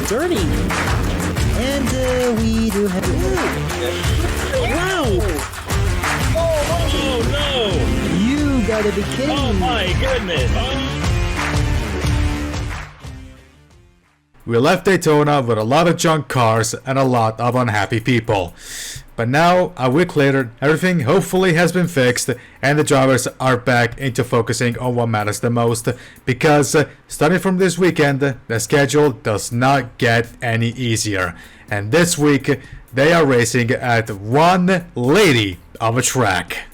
dirty. And we do have... Wow! Oh no! You gotta be kidding Oh me. my goodness! We left Daytona with a lot of junk cars and a lot of unhappy people. But now, a week later, everything hopefully has been fixed and the drivers are back into focusing on what matters the most. Because starting from this weekend, the schedule does not get any easier. And this week, they are racing at one lady of a track.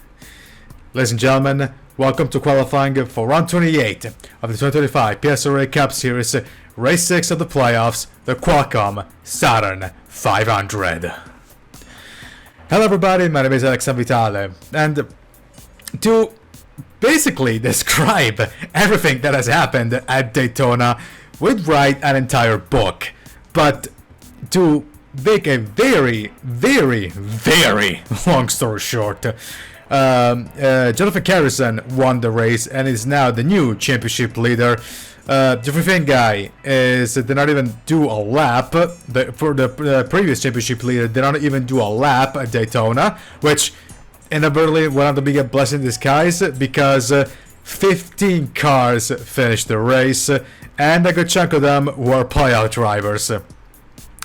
Ladies and gentlemen, welcome to qualifying for round 28 of the 2025 PSRLA Cup Series, race 6 of the playoffs, the Qualcomm Southern 500. Hello everybody, my name is Alex Vitale, and to basically describe everything that has happened at Daytona, we'd write an entire book. But to make a very long story short, Jonathan Carrison won the race and is now the new championship leader. Jeffrey Finn guy did not even do a lap. For the previous championship leader did not even do a lap at Daytona, which inadvertently one of the biggest blessings in disguise, because 15 cars finished the race and a good chunk of them were playout drivers.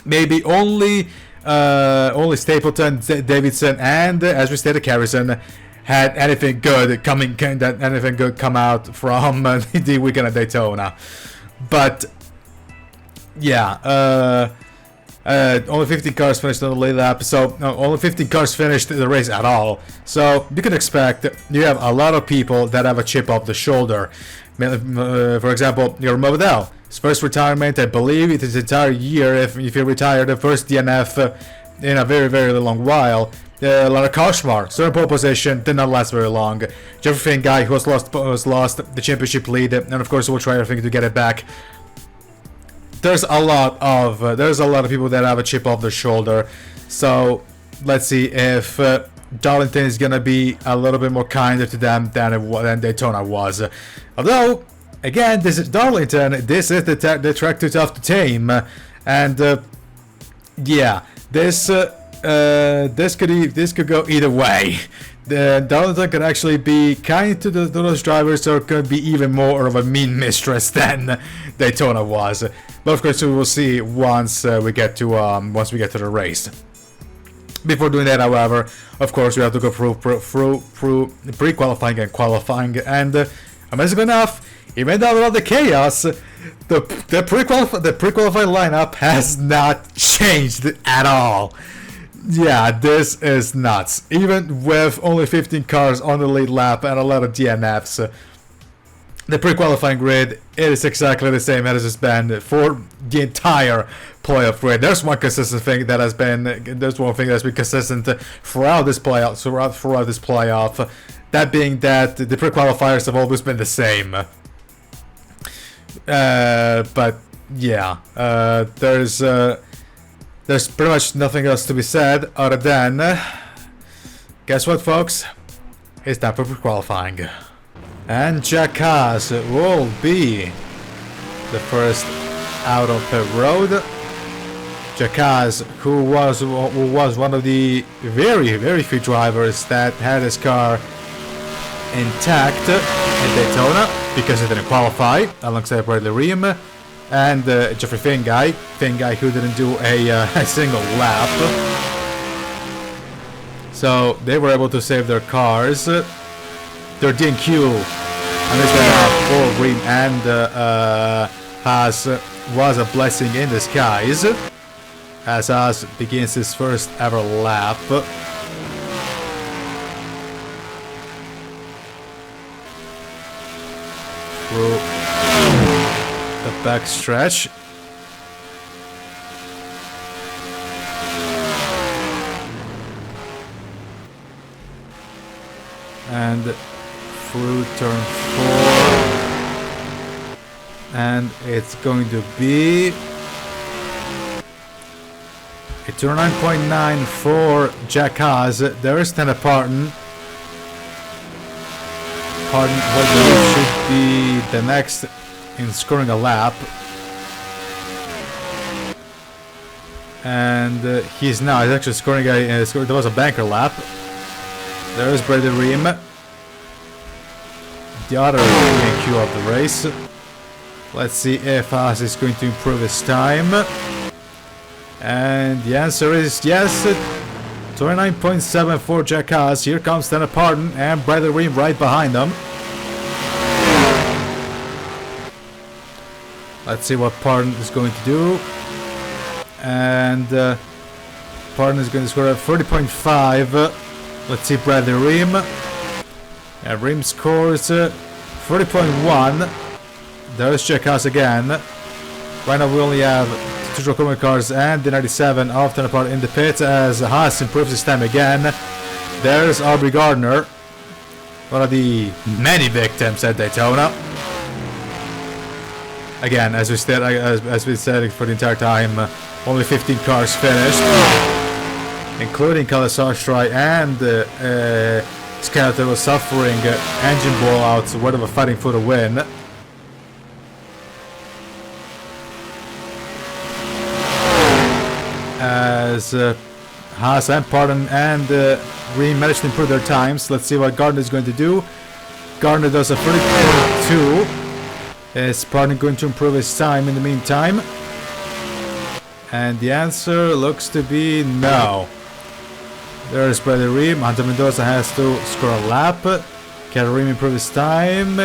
Maybe only Stapleton, Davidson, and as we stated, Carrison had anything good come out from the weekend at Daytona. But yeah, only 15 cars finished on the late lap, so only 15 cars finished the race at all. So you can expect you have a lot of people that have a chip off the shoulder. For example, your Model, his first retirement, I believe it is his entire year. If he retired, the first DNF in a very long while. Lara Koshmar, certain pole position, did not last very long. Jeffrey Finn guy who has lost the championship lead, and of course will try everything to get it back. There's a lot of people that have a chip off their shoulder. So let's see if Darlington is gonna be a little bit more kinder to them than Daytona was. Although, again, this is Darlington. This is the track too tough to tame, and yeah, this could go either way. Darlington could actually be kind to those drivers, or could be even more of a mean mistress than Daytona was. But of course, we will see once we get to the race. Before doing that, however, of course, we have to go through pre-qualifying and qualifying, and amazingly enough, even though all the chaos, the pre-qualifying lineup has not changed at all. Yeah, this is nuts. Even with only 15 cars on the lead lap and a lot of DNFs, the pre-qualifying grid is exactly the same as it's been for the entire playoff grid. There's one consistent thing that has been. There's one thing that's been consistent throughout this playoff. Throughout this playoff, that being that the pre-qualifiers have always been the same. But yeah, there's pretty much nothing else to be said other than, guess what, folks? It's time for qualifying. And Jack Haas will be the first out of pit road. Jack Haas, who was one of the very few drivers that had his car intact in Daytona because he didn't qualify alongside Bradley Ream. And Jeffrey Finn guy who didn't do a single lap. So they were able to save their cars. Their DNQ on this lap for Green and Haas was a blessing in disguise, as Haas begins his first ever lap. Through the back stretch. And through turn 4. And it's going to be a turn 9.9 for Jack Haas. There is Tanner Parton. Parton should be the next in scoring a lap. And he's now. He's actually scoring there was a banker lap. There's Brady Ream. The other Q of the race. Let's see if Haas is going to improve his time. And the answer is yes. 29.7 for Jack Haas. Here comes Tanner Pardon and Brady Ream right behind them. Let's see what Pardon is going to do. And Pardon is going to score at 30.5. Let's see Bradley Ream. And Ream scores 30.1. There's Jack Haas again. Right now we only have two Qualcomm cars and the 97 of Tanner Pardon in the pit as Haas improves his time again. There's Aubrey Gardner, one of the many victims at Daytona. Again, as we said for the entire time, only 15 cars finished, including Kalasashrai and Skeletor was suffering engine blowouts, where they were fighting for the win. As Haas and Pardon and Ream managed to improve their times. Let's see what Gardner is going to do. Gardner does a 30.2. Is Pardon going to improve his time in the meantime? And the answer looks to be no. There's Brady Ream. Hunter Mendoza has to score a lap. Can Ream improve his time?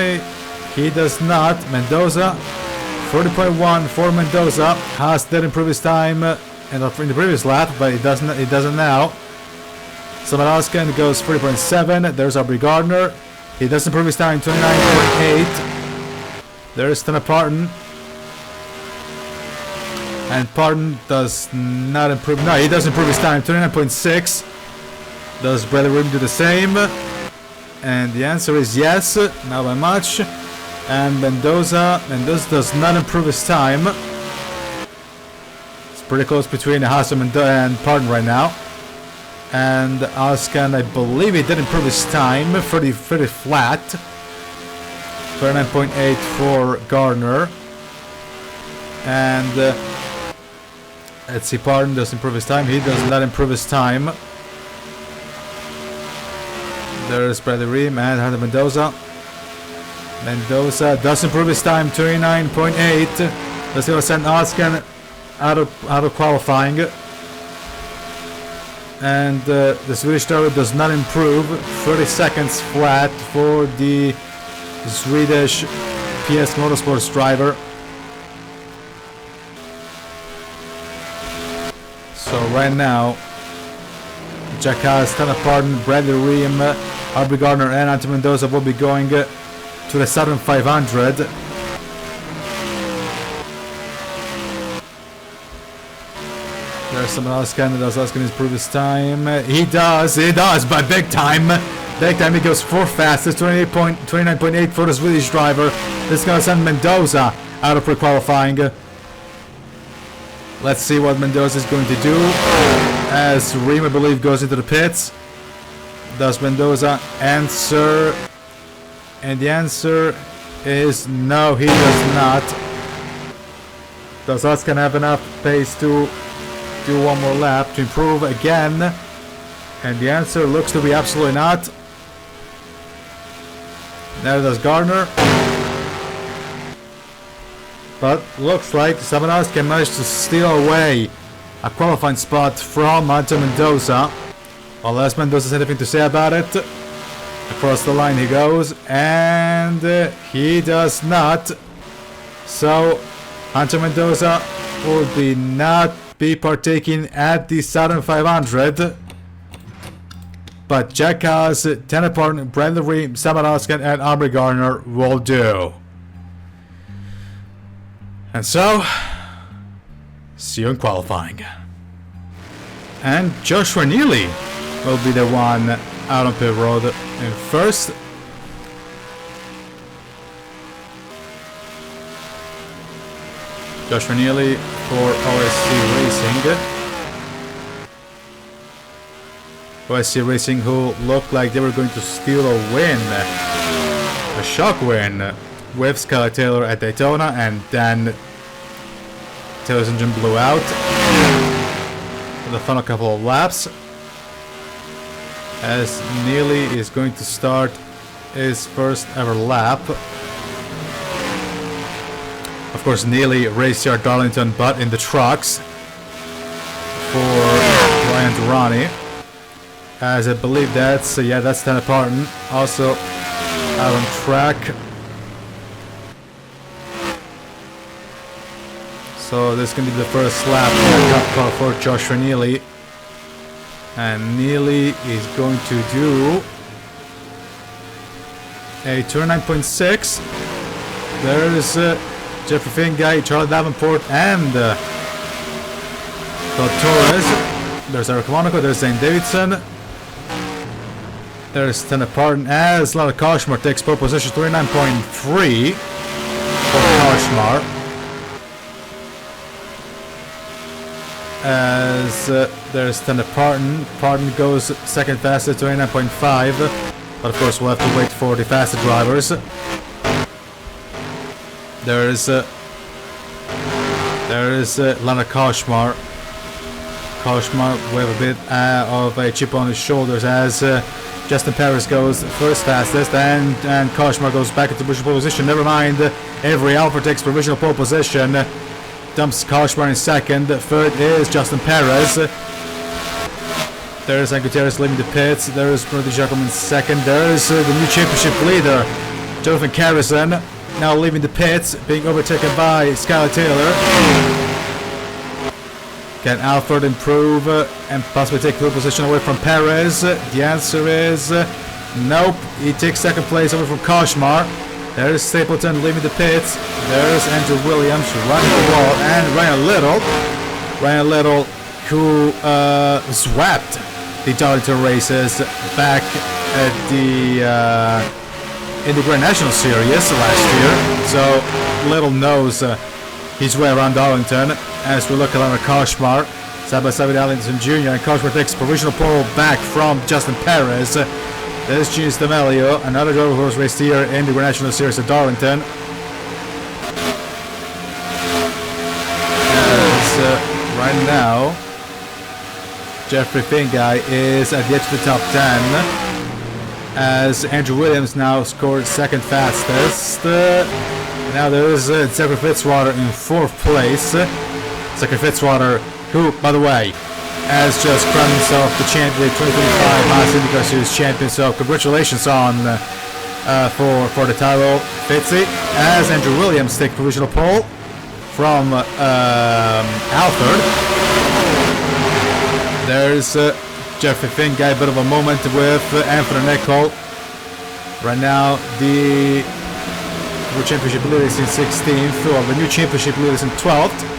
He does not. Mendoza, 40.1 for Mendoza. Haas did improve his time in the previous lap, but it doesn't now. Samaraskan goes 40.7. There's Aubrey Gardner. He does improve his time, 29.8. There's Tanner Pardon. And Pardon does not improve. No, he does improve his time, 29.6. Does Brother Ream do the same? And the answer is yes, not by much. And Mendoza does not improve his time. It's pretty close between Haas and Pardon right now. And Askan, I believe he did improve his time, pretty flat. 39.8 for Gardner. And let's see, Pardon does improve his time. He does not improve his time. There's Bradley Ream and Hunter Mendoza. Mendoza does improve his time, 29.8. Let's go send Askan out of qualifying. And the Swedish driver does not improve. 30 seconds flat for the Swedish PS Motorsports driver. So right now, Jack Haas, Tanner Pardon, Bradley Ream, Aubrey Gardner and Hunter Mendoza will be going to the Southern 500. There's someone else kind of does asking his previous time. He does, but big time. Big time, he goes 4 fastest, 29.8 for the Swedish driver. This is going to send Mendoza out of pre-qualifying. Let's see what Mendoza is going to do. As Ream, I believe, goes into the pits. Does Mendoza answer? And the answer is no, he does not. Does Oscar have enough pace to do one more lap to improve again? And the answer looks to be absolutely not. Now does Gardner. But looks like someone else can manage to steal away a qualifying spot from Hunter Mendoza. Unless Mendoza has anything to say about it. Across the line he goes, and he does not. So Hunter Mendoza will not be partaking at the Southern 500. But Jack Haas, Tanner Pardon, Bradley Ream, Samuel Oskan, and Aubrey Gardner will do. And so, see you in qualifying. And Joshua Neely will be the one out on pit road in first. Joshua Neely for OSC Racing. OSC Racing, who looked like they were going to steal a win, a shock win, with Skylar Taylor at Daytona, and then Taylor's engine blew out. the final couple of laps. As Neely is going to start his first ever lap. Of course, Neely raced here at Darlington, but in the trucks for Ryan Durrani. As I believe that's Tanner Parton, also out on track. So this is going to be the first lap in the Cup car for Joshua Neely. And Neely is going to do a 29.6. There's Jeffrey Finguy, Charlie Davenport, and Todd Torres. There's Eric Monaco, there's Zane Davidson. There's Tanner Parton as Lara Koshmar takes pole position, 29.3 for Koshmar. As there's Tanner Parton. Parton goes second fastest, 29.5. But of course we'll have to wait for the faster drivers. There is Lana Koshmar. Koshmar with a bit of a chip on his shoulders as Justin Perez goes first fastest, and Koshmar goes back into provisional pole position. Never mind, Avery Alford takes provisional pole position. Dumps Koshmar in second. Third is Justin Perez. There's Gutierrez leaving the pits. There's Brody Giacomo in second. There's the new championship leader, Jonathan Carrison, now leaving the pits, being overtaken by Skylar Taylor. Can Alford improve and possibly take pole position away from Perez? The answer is nope. He takes second place over from Koshmar. There's Stapleton leaving the pits. There's Andrew Williams running the wall, and Ryan Little, who swept the Darlington races back at in the Grand National Series last year. So Little knows his way around Darlington. As we look at Leonard Koshmar, side by side with Darlington Jr., and Koshmar takes provisional pole back from Justin Perez. There's Genius D'Amelio, another driver who was raced here in the Grand National Series at Darlington. Right now, Jeffrey Finguy is at the edge of the top 10, as Andrew Williams now scored second fastest. Now there's Zachary Fitzwater in fourth place. Zachary Fitzwater, who, by the way, has just crowned himself the champion, 2025 Haas IndyCar Series champion. So congratulations on for the title, Fitzy. As Andrew Williams takes provisional pole from Alford. There's Jeffrey Finguy, a bit of a moment with Anthony Nicol. Right now the World Championship leader is in 16th, or the new championship leader is in 12th.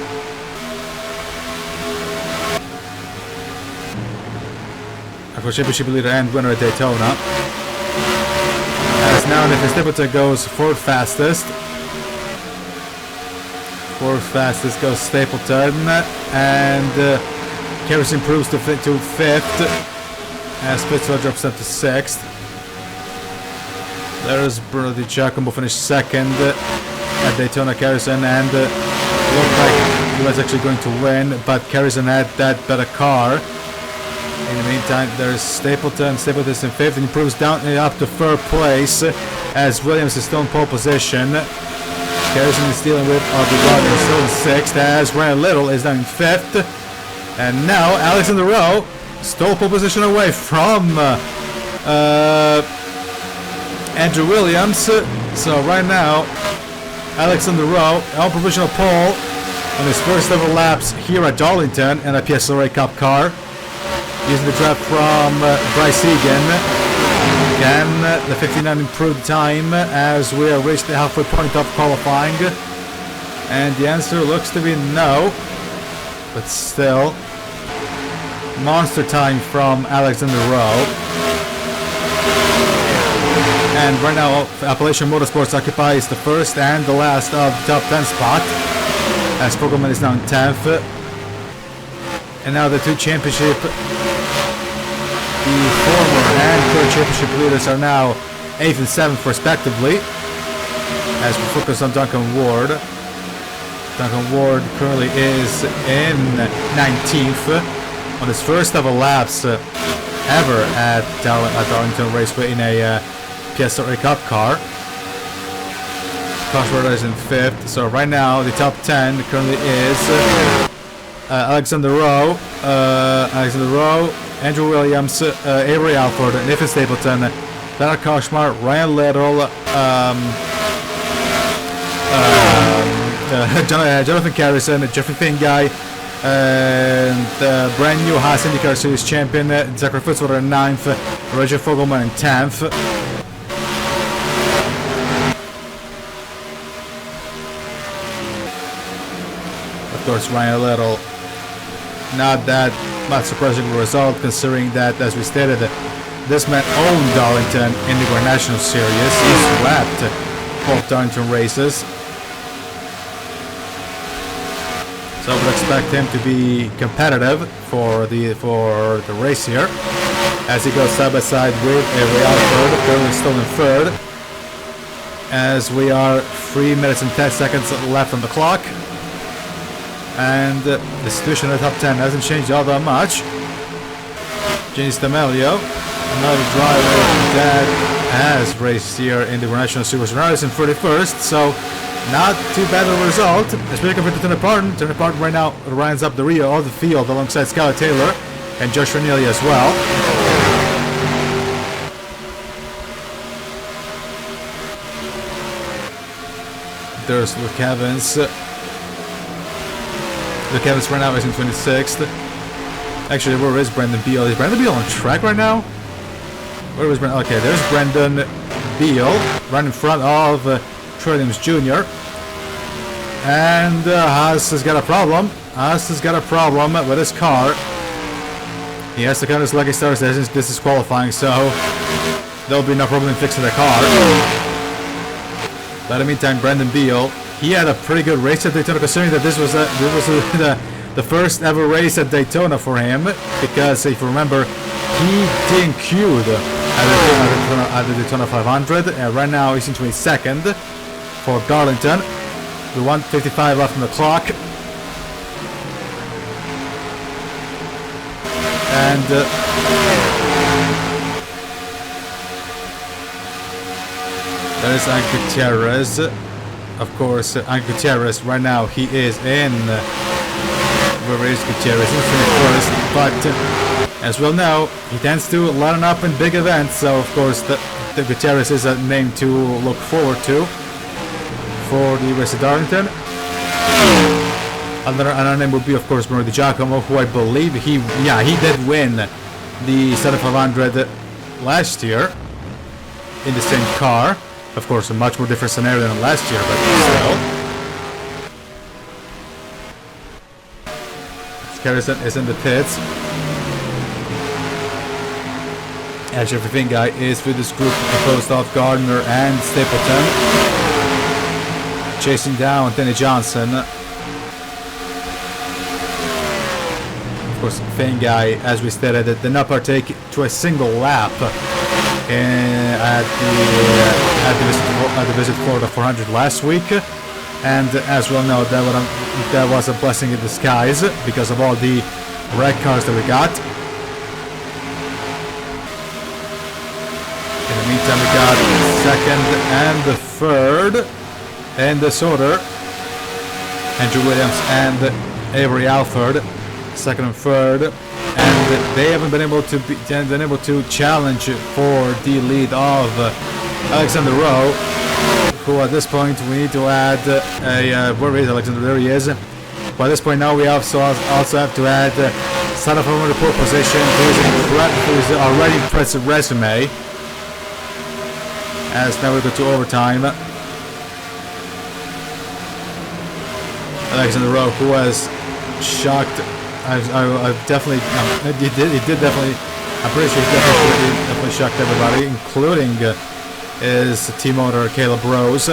For championship leader and winner at Daytona. As now Nathan Stapleton goes fourth fastest. Fourth fastest goes Stapleton, and Harris improves to fifth as Fitzgerald drops up to sixth. There's Bruno Di Giacomo finished second at Daytona. Harrison, and looked like he was actually going to win, but Harrison had that better car. In the meantime, there's Stapleton. Stapleton is in fifth and improves down up to third place as Williams is still in pole position. Harrison is dealing with Gardner still in sixth as Ryan Little is down in fifth. And now Alexander Rowe stole pole position away from Andrew Williams. So right now, Alexander Rowe on provisional pole on his first ever laps here at Darlington in a PSRLA Cup car. Using the draft from Bryce Egan. Can the 59 improve time as we have reached the halfway point of qualifying? And the answer looks to be no. But still, monster time from Alexander Rowe. And right now, Appalachian Motorsports occupies the first and the last of the top 10 spot, as Pokemon is now in 10th. And now the two championship, the former and current championship leaders are now 8th and 7th respectively, as we focus on Duncan Ward. Duncan Ward currently is in 19th on his first ever laps ever at Darlington Raceway in a PSRLA Cup car. Cosworth is in 5th, so right now the top 10 currently is Alexander Rowe, Andrew Williams, Avery Alford, Nathan Stapleton, Leonard Koshmar, Ryan Little, Jonathan Carrison, Jeffrey Finguy, and brand new Haas IndyCar Series champion Zachary Fitzwater in 9th, Roger Fogelman in 10th. Of course, Ryan Little, not that much surprising result considering that, as we stated, this man owned Darlington IndyCar National Series. He swept both Darlington races. So I would expect him to be competitive for the race here, as he goes side by side with Avery Alford, currently still in 3rd, as we are 3 minutes and 10 seconds left on the clock. And the situation in the top 10 hasn't changed all that much. James D'Amelio, another driver that has raced here in the National Series, is in 31st, so not too bad of a result, especially compared to Turner Parton. Turner Parton right now runs up the rear of the field alongside Skylar Taylor and Josh Neely as well. There's Luke Evans. Luke Evans right now is in 26th. Actually, where is Brendan Beal? Is Brendan Beal on track right now? Where is Brendan? Okay, there's Brendan Beal right in front of Troy Williams Jr. And Haas has got a problem. Haas has got a problem with his car. He has to count his lucky stars. This is qualifying, so there'll be no problem in fixing the car. But in the meantime, Brendan Beal, he had a pretty good race at Daytona, considering that this was the first ever race at Daytona for him, because if you remember, he didn't queue at the Daytona 500, and right now he's in 22nd for Darlington. We want 55 left on the clock. And there is Hank Gutierrez. Of course, Hank Gutierrez right now, he is in where is Gutierrez in 21st, but as well know, he tends to line up in big events, so of course the Gutierrez is a name to look forward to for the race at Darlington. Another name would be, of course, Bruno Di Giacomo, who I believe he did win the 7500 last year in the same car. Of course, a much more different scenario than last year, but still. Harrison is in the pits. As everything guy is with this group composed of Gardner and Stapleton, chasing down Denny Johnson. Of course, Fane guy, as we stated, did not partake to a single lap at the visit for the 400 last week, and as well know, that was a blessing in disguise because of all the red cars that we got. In the meantime, we got second and the third in this order. Andrew Williams and Avery Alford, second and third, and they haven't been able to challenge for the lead of Alexander Rowe, who at this point we need to add where is Alexander? There he is. By this point now we also have to add son of a pole position, who is already impressive resume. As now we go to overtime. Alexander Rowe, who was shocked. I'm pretty sure he definitely shocked everybody, including his team owner Caleb Rose.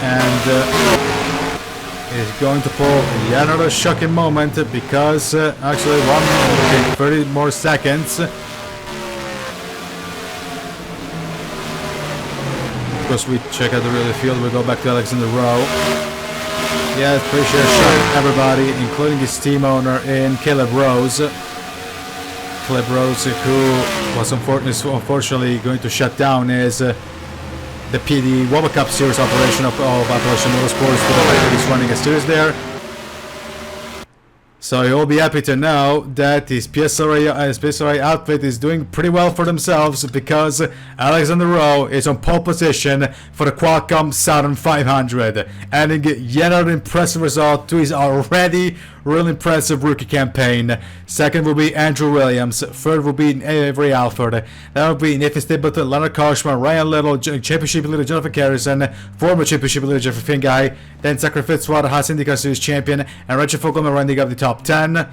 And is going to pull yet another shocking moment because actually 30 more seconds. course, we check out the rear of the field. We go back to Alexander Rowe. Yeah, pretty sure shot everybody, including his team owner in Caleb Rose. Caleb Rose, who was unfortunately going to shut down his the PD World Cup Series operation of Appalachian Motorsports for the fact that he's running a series there. So you'll be happy to know that his PSRLA outfit is doing pretty well for themselves, because Alexander Rowe is on pole position for the Qualcomm Southern 500, adding yet another impressive result to his already really impressive rookie campaign. Second will be Andrew Williams. Third will be Avery Alford. That will be Nathan Stapleton, Leonard Koshman, Ryan Little, Championship leader Jennifer Harrison, former Championship leader Jeffrey Finguy, then Zachary Fitzwater, Haas IndyCar Series champion, and Richard Fogelman rounding up the top 10,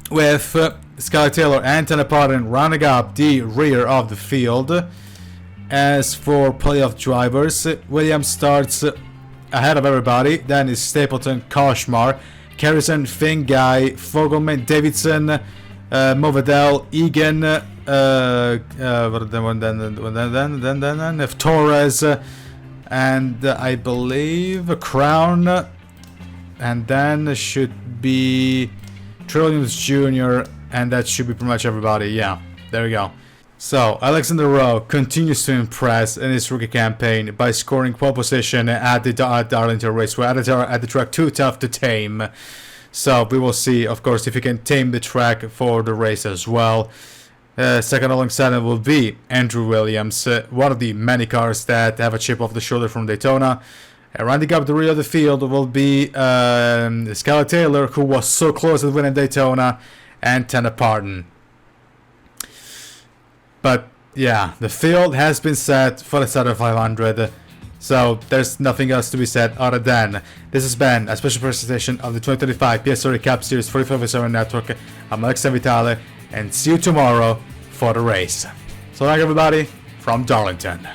with Skylar Taylor and Tanner Parton rounding up the rear of the field. As for playoff drivers, Williams starts ahead of everybody. Then is Stapleton, Koshmar, Harrison, Finguy, Fogelman, Davidson, Movedel, Egan, then Torres, and I believe Crown, and then should be Trilliums Jr., and that should be pretty much everybody. Yeah, there we go. So, Alexander Rowe continues to impress in his rookie campaign by scoring pole position at the Darlington Raceway, at the track too tough to tame. So, we will see, of course, if he can tame the track for the race as well. Second alongside him will be Andrew Williams, one of the many cars that have a chip off the shoulder from Daytona. Rounding up the rear of the field will be Skylar Taylor, who was so close to winning Daytona, and Tanner Parton. But yeah, the field has been set for the Southern 500, so there's nothing else to be said other than this has been a special presentation of the 2025 PSRLA Cup Series 45/7 Network. I'm Alex Vitale, and see you tomorrow for the race. So long, everybody, from Darlington.